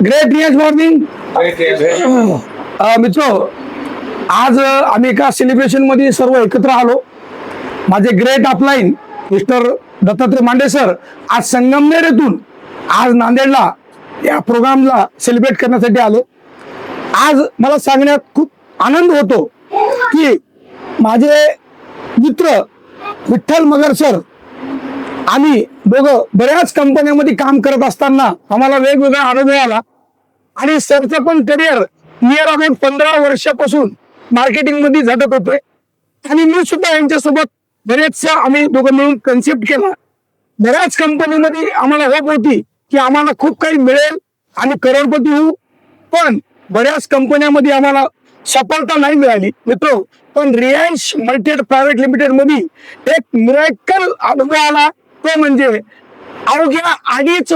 Great morning मित्र, आज आम्ही एका सेलिब्रेशन मध्ये सर्व एकत्र आलो. माझे ग्रेट अपलाईन मिस्टर दत्तात्रय मांडे सर आज संगमनेर येथून आज नांदेडला या प्रोग्रामला सेलिब्रेट करण्यासाठी आलो. आज मला सांगण्यात खूप आनंद होतो की माझे मित्र विठ्ठल मगर सर, आम्ही दोघं बऱ्याच कंपन्यांमध्ये काम करत असताना आम्हाला वेगवेगळा अनुभव आला आणि सरचं पण करिअर नियर अबाउट 15 वर्षापासून मार्केटिंग मध्ये झटत होतोय आणि मी सुद्धा यांच्यासोबत बरेचसा आम्ही दोघं मिळून कन्सेप्ट केला. बऱ्याच कंपनीमध्ये आम्हाला होप होती की आम्हाला खूप काही मिळेल आणि करोडपती होऊ, पण बऱ्याच कंपन्यांमध्ये आम्हाला सफलता नाही मिळाली मित्र. पण रिलायन्स मल्टीनेट प्रायव्हेट लिमिटेड मध्ये एक मिरेकल अनुभव आला, तो म्हणजे अवघ्या अडीच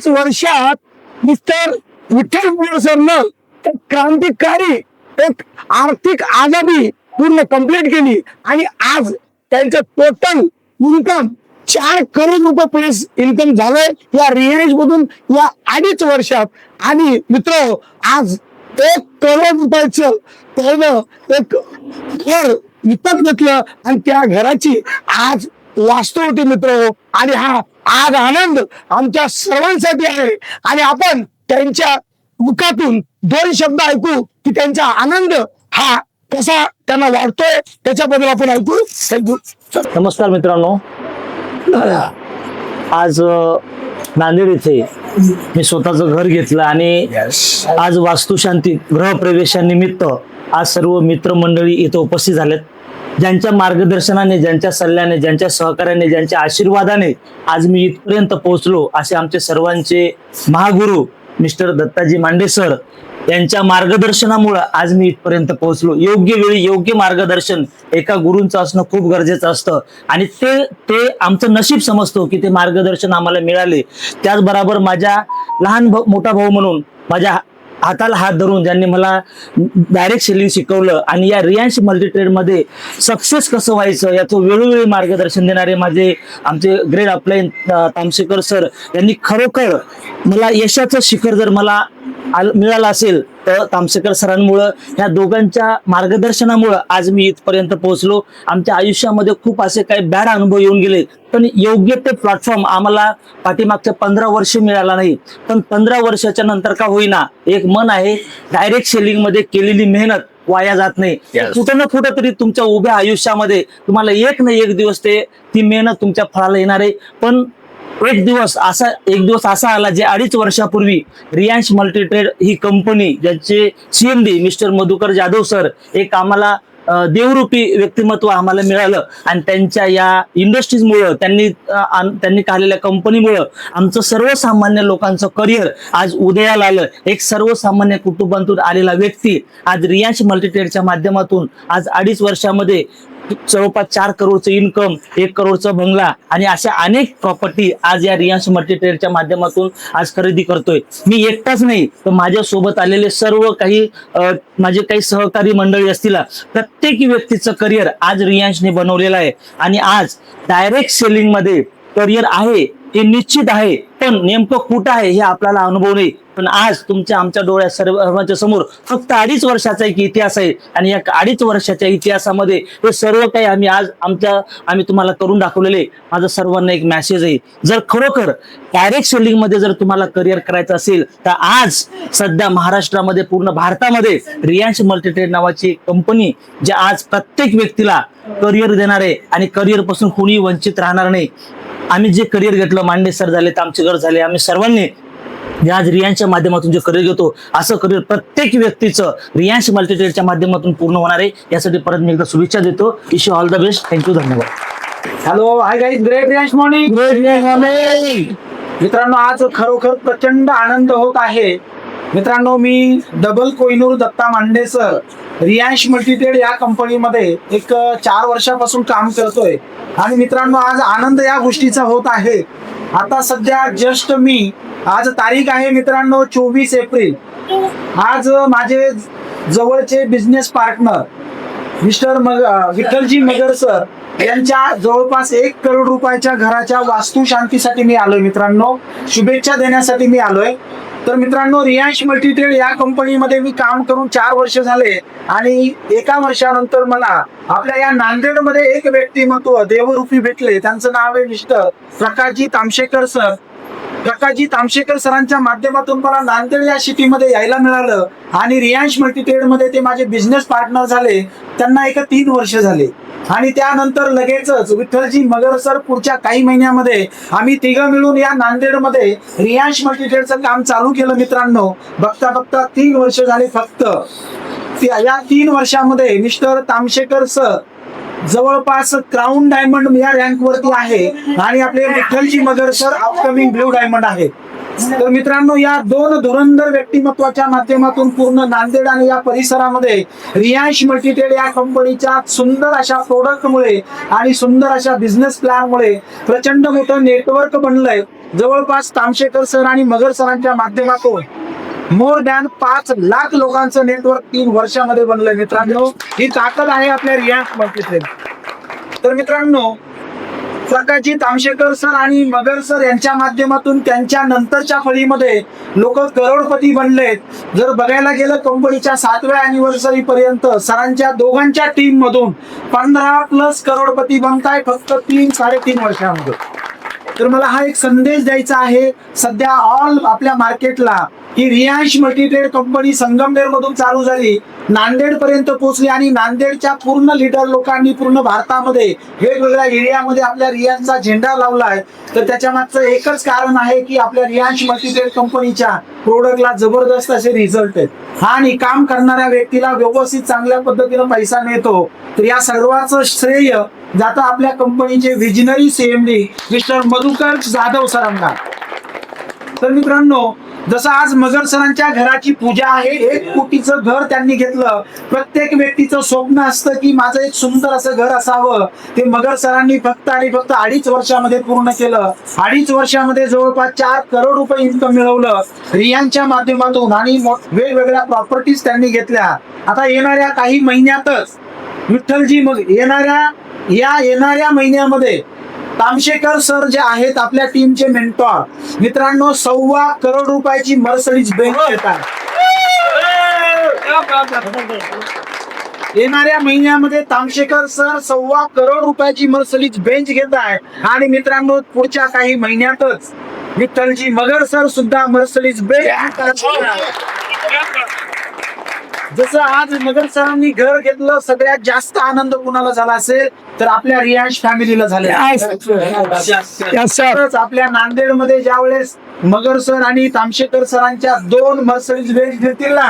वर्षात मिस्टर विठ्ठल मगर सरनं एक क्रांतिकारी एक आर्थिक आजादी पूर्ण कंप्लीट केली आणि आज त्यांचं टोटल इन्कम 4 करोड रुपये प्लस इन्कम झालंय या रिलायन्स मधून या 2.5 वर्षात. आणि मित्र, आज 1 करोड रुपयाचं पहिलं एक घर विकत घेतलं आणि त्या घराची आज वास्तू होती मित्र. आणि हा आज आनंद आमच्या सर्वांसाठी आहे आणि आपण त्यांच्या मुखातून 2 शब्द ऐकू की त्यांचा आनंद हा कसा त्यांना वाटतोय, त्याच्याबद्दल आपण ऐकू. थँक्यू. नमस्कार मित्रांनो, आज नांदेड येथे मी स्वतःचं घर घेतलं आणि आज वास्तुशांती गृहप्रवेशानिमित्त आज सर्व मित्रमंडळी इथं उपस्थित झालेत. ज्यांच्या मार्गदर्शनाने, ज्यांच्या सल्ल्याने, ज्यांच्या सहकार्याने, ज्यांच्या आशीर्वादाने आज मी इथपर्यंत पोहोचलो, असे आमचे सर्वांचे महागुरु मिस्टर दत्ताजी मांडे सर यांच्या मार्गदर्शनामुळे आज मी इथपर्यंत पोहोचलो. योग्य वेळी योग्य मार्गदर्शन एका गुरूंचं असणं खूप गरजेचं असतं आणि ते आमचं नशीब समजतो की ते मार्गदर्शन आम्हाला मिळाले. त्याचबरोबर माझ्या मोठा भाऊ म्हणून माझ्या हाताला हात धरून ज्यांनी मला डायरेक्ट सेलिंग शिकवलं आणि या रिलायन्स मल्टीट्रेड मध्ये सक्सेस कसं व्हायचं याचं वेळोवेळी मार्गदर्शन देणारे आमचे ग्रेट अपलाईन तामसेकर सर यांनी खरोखर मला यशाचं शिखर जर मला मिळालं असेल तर तामसेकर सरांमुळं, ह्या दोघांच्या मार्गदर्शनामुळं आज मी इथपर्यंत पोहोचलो. आमच्या आयुष्यामध्ये खूप असे काही बॅड अनुभव येऊन गेले, पण योग्य ते प्लॅटफॉर्म आम्हाला पाठीमागच्या 15 वर्ष मिळाला नाही. पण 15 वर्षाच्या नंतर का होईना, एक मन आहे, डायरेक्ट सेलिंग मध्ये केलेली मेहनत वाया जात नाही. कुठं ना कुठं तरी तुमच्या उभ्या आयुष्यामध्ये तुम्हाला एक ना एक दिवस ती मेहनत तुमच्या फळाला येणार आहे. पण एक दिवस असा आला जे 2.5 वर्षापूर्वी रिलायन्स मल्टीट्रेड ही कंपनी, ज्यांचे CMD mister Madhukar Jadhav sir, एक आम्हाला देवरूपी व्यक्तिमत्व आम्हाला मिळालं आणि त्यांच्या या इंडस्ट्रीजमुळं, त्यांनी काढलेल्या कंपनीमुळं आमचं सर्वसामान्य लोकांचं करिअर आज उदयाला आलं. एक सर्वसामान्य कुटुंबातून आलेला व्यक्ती आज रिलायन्स मल्टीट्रेडच्या माध्यमातून आज 2.5 वर्षामध्ये जवळपास 4 करोडचं इन्कम, 1 करोडचा बंगला आणि अशा अनेक प्रॉपर्टी आज या रिलायन्स मल्टीट्रेडच्या माध्यमातून आज खरेदी करतोय. मी एकटाच नाही, तर माझ्या सोबत आलेले सर्व काही माझे काही सहकारी मंडळी असतील, प्रत्येक व्यक्तीचं करिअर आज रिलायन्सने बनवलेलं आहे. आणि आज डायरेक्ट सेलिंग मध्ये करिअर आहे हे निश्चित आहे, पण नेमकं कुठं आहे हे आपल्याला अनुभव नाही. पण आज आमच्या डोळ्यात सर्वांच्या समोर फक्त 2.5 वर्षाचा एक इतिहास आहे आणि या 2.5 वर्षाच्या इतिहासामध्ये हे सर्व काही आम्ही तुम्हाला करून दाखवलेले. माझा सर्वांना एक मेसेज आहे, जर खरोखर डायरेक्ट सेलिंग मध्ये जर तुम्हाला करिअर करायचं असेल तर आज सध्या महाराष्ट्रामध्ये, पूर्ण भारतामध्ये रिलायन्स मल्टीट्रेड नावाची कंपनी जे आज प्रत्येक व्यक्तीला करिअर देणार आहे आणि करिअर पासून कोणी वंचित राहणार नाही. आम्ही जे करिअर घेतलं, मांडे सर झाले, तामसेकर झाले, आम्ही सर्वांनी आज रिलायन्सच्या माध्यमातून जे करिअर घेतो, असं करिअर प्रत्येक व्यक्तीचं रिलायन्स मल्टीट्रेडच्या माध्यमातून पूर्ण होणार आहे. यासाठी परत मी एकदा शुभेच्छा देतो. Wish you all the best. Thank you. धन्यवाद. Hello, hi guys, great Reliance morning. मित्रांनो, आज खरोखर प्रचंड आनंद होत आहे. मित्रांनो, मी डबल कोहिनूर दत्ता मांडे सर रिलायन्स मल्टीट्रेड या कंपनीमध्ये एक 4 वर्षापासून काम करतोय आणि मित्रांनो, आज आनंद या गोष्टीचा होत आहे. आता सध्या जस्ट आज तारीख आहे मित्रांनो 24 एप्रिल. आज माझे जवळचे बिझनेस पार्टनर मिस्टर विठ्ठलजी मगर सर यांच्या जवळपास 1 करोड रुपयाच्या घराच्या वास्तुशांतीसाठी मी आलोय मित्रांनो, शुभेच्छा देण्यासाठी मी आलोय. तर मित्रांनो, रियांश मल्टीट्रेड या कंपनीमध्ये मी काम करून 4 वर्ष झाले आणि एका वर्षानंतर मला आपल्या या नांदेडमध्ये एक व्यक्तिमत्व देवरूपी भेटले. त्यांचं नाव आहे मिस्टर प्रकाशजी तामशेकर सर. प्रकाशजी तामशेकर सरांच्या माध्यमातून मला नांदेड या सिटीमध्ये यायला मिळालं आणि रियांश मल्टीट्रेड मध्ये ते माझे बिझनेस पार्टनर झाले. त्यांना 3 वर्ष झाले आणि त्यानंतर लगेचच विठ्ठलजी मगर सर पुढच्या काही महिन्यामध्ये आम्ही तिघं मिळून या नांदेडमध्ये रियांश मल्टीट्रेडचं काम चालू केलं. मित्रांनो, बघता बघता 3 वर्ष झाले फक्त. या 3 वर्षामध्ये मिस्टर तामशेकर सर जवळपास क्राऊन डायमंड या रँक वरती आहे आणि आपले विठ्ठलजी मगर सर अपकमिंग ब्ल्यू डायमंड आहे. तर मित्रांनो, या 2 धुरंधर व्यक्तिमत्वाच्या माध्यमातून पूर्ण नांदेड आणि या परिसरामध्ये रियांश मल्टीट्रेड या कंपनीच्या सुंदर अशा प्रोडक्टमुळे आणि सुंदर अशा बिझनेस प्लॅनमुळे प्रचंड मोठं नेटवर्क बनलंय. जवळपास तामशेकर सर आणि मगर सरांच्या माध्यमातून मोर दॅन 5 लाख लोकांचं नेटवर्क 3 वर्षामध्ये बनलंय. मित्रांनो, ही ताकद आहे आपल्या रियांश मल्टीट्रेड. तर मित्रांनो, प्रकाशजी तामशेकर सर आणि मगर सर यांच्या माध्यमातून त्यांच्या नंतरच्या फळीमध्ये लोक करोडपती बनलेत. जर बघायला गेलं कंपनीच्या 7व्या अॅनिव्हर्सरी पर्यंत सरांच्या दोघांच्या टीम मधून 15+ करोडपती बनताय फक्त 3-3.5 वर्षामध्ये. तर मला हा एक संदेश द्यायचा आहे सध्या ऑल आपल्या मार्केटला की रियांश मल्टीट्रेड कंपनी संगमनेर मधून चालू झाली, नांदेड पर्यंत पोहोचली आणि नांदेडच्या पूर्ण लीडर लोकांनी पूर्ण भारतामध्ये वेगवेगळ्या एरियामध्ये आपल्या रियांशचा झेंडा लावलाय. तर त्याच्या मागचं एकच कारण आहे की आपल्या रियांश मल्टीट्रेड कंपनीच्या प्रोडक्टला जबरदस्त असे रिझल्ट आहेत आणि काम करणाऱ्या व्यक्तीला व्यवस्थित चांगल्या पद्धतीनं पैसा मिळतो. तर या सर्वांचं श्रेय जातं आपल्या कंपनीचे visionary CMD mister Madhukar Jadhav सरांना. तर मित्रांनो, जसं आज मगर सरांच्या घराची पूजा आहे, 1 कोटीचं घर त्यांनी घेतलं. प्रत्येक व्यक्तीचं स्वप्न असतं की माझं एक सुंदर असं घर असावं. ते मगर सरांनी फक्त आणि फक्त 2.5 वर्षामध्ये पूर्ण केलं. 2.5 वर्षामध्ये जवळपास 4 करोड रुपये इन्कम मिळवलं रियांच्या माध्यमातून आणि वेगवेगळ्या प्रॉपर्टीज त्यांनी घेतल्या. आता येणाऱ्या काही महिन्यातच विठ्ठलजी मग येणाऱ्या महिन्यामध्ये तामशेकर सर जे आहेत आपल्या टीमचे मेंटॉर मित्रांनो 1.25 करोड रुपयाची मर्सडीज बेंच घेतात. येणाऱ्या महिन्यामध्ये तामशेकर सर 1.25 करोड रुपयाची मर्सडीज बेंच घेत आहे आणि मित्रांनो पुढच्या काही महिन्यातच विठ्ठलजी मगर सर सुद्धा मर्सडीज बेंच. जसं आज मगर सरांनी घर घेतलं, सगळ्यात जास्त आनंद कुणाला झाला असेल तर आपल्या रियांश फॅमिलीला झाले. आपल्या नांदेडमध्ये ज्या वेळेस मगर सर आणि तामशेकर सरांच्या 2 मर्सडीज बेंच घेतील ना,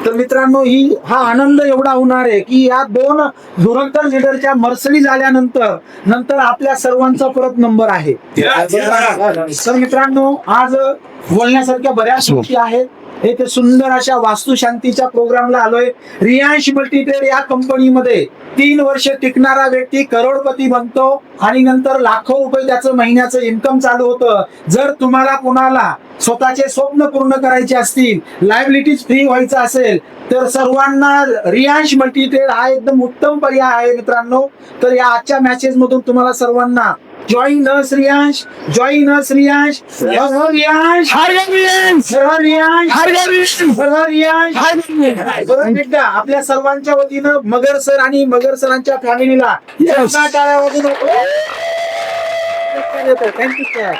तर मित्रांनो हा आनंद एवढा होणार आहे की या 2 धुरंधर लीडरच्या मर्सडीज आल्यानंतर आपल्या सर्वांचा परत नंबर आहे. तर मित्रांनो, आज बोलण्यासारख्या बऱ्याच गोष्टी आहेत. एक सुंदर अशा वास्तुशांतीच्या प्रोग्रामला आलोय. रियांश मल्टीट्रेड या कंपनीमध्ये 3 वर्ष टिकणारा व्यक्ती करोडपती बनतो आणि नंतर लाखो रुपये त्याचं महिन्याचं इन्कम चालू होतं. जर तुम्हाला कोणाला स्वतःचे स्वप्न पूर्ण करायचे असतील, लायबिलिटीज फ्री व्हायचं असेल तर सर्वांना रियांश मल्टीट्रेड हा एकदम उत्तम पर्याय आहे मित्रांनो. तर या आजच्या मॅचेस मधून तुम्हाला सर्वांना जॉईन अस रियांश, जॉईन अस रियांश, रियांश, रियांश. आपल्या सर्वांच्या वतीनं मगर सर आणि मगर सरांच्या फॅमिलीला थँक्यू सर.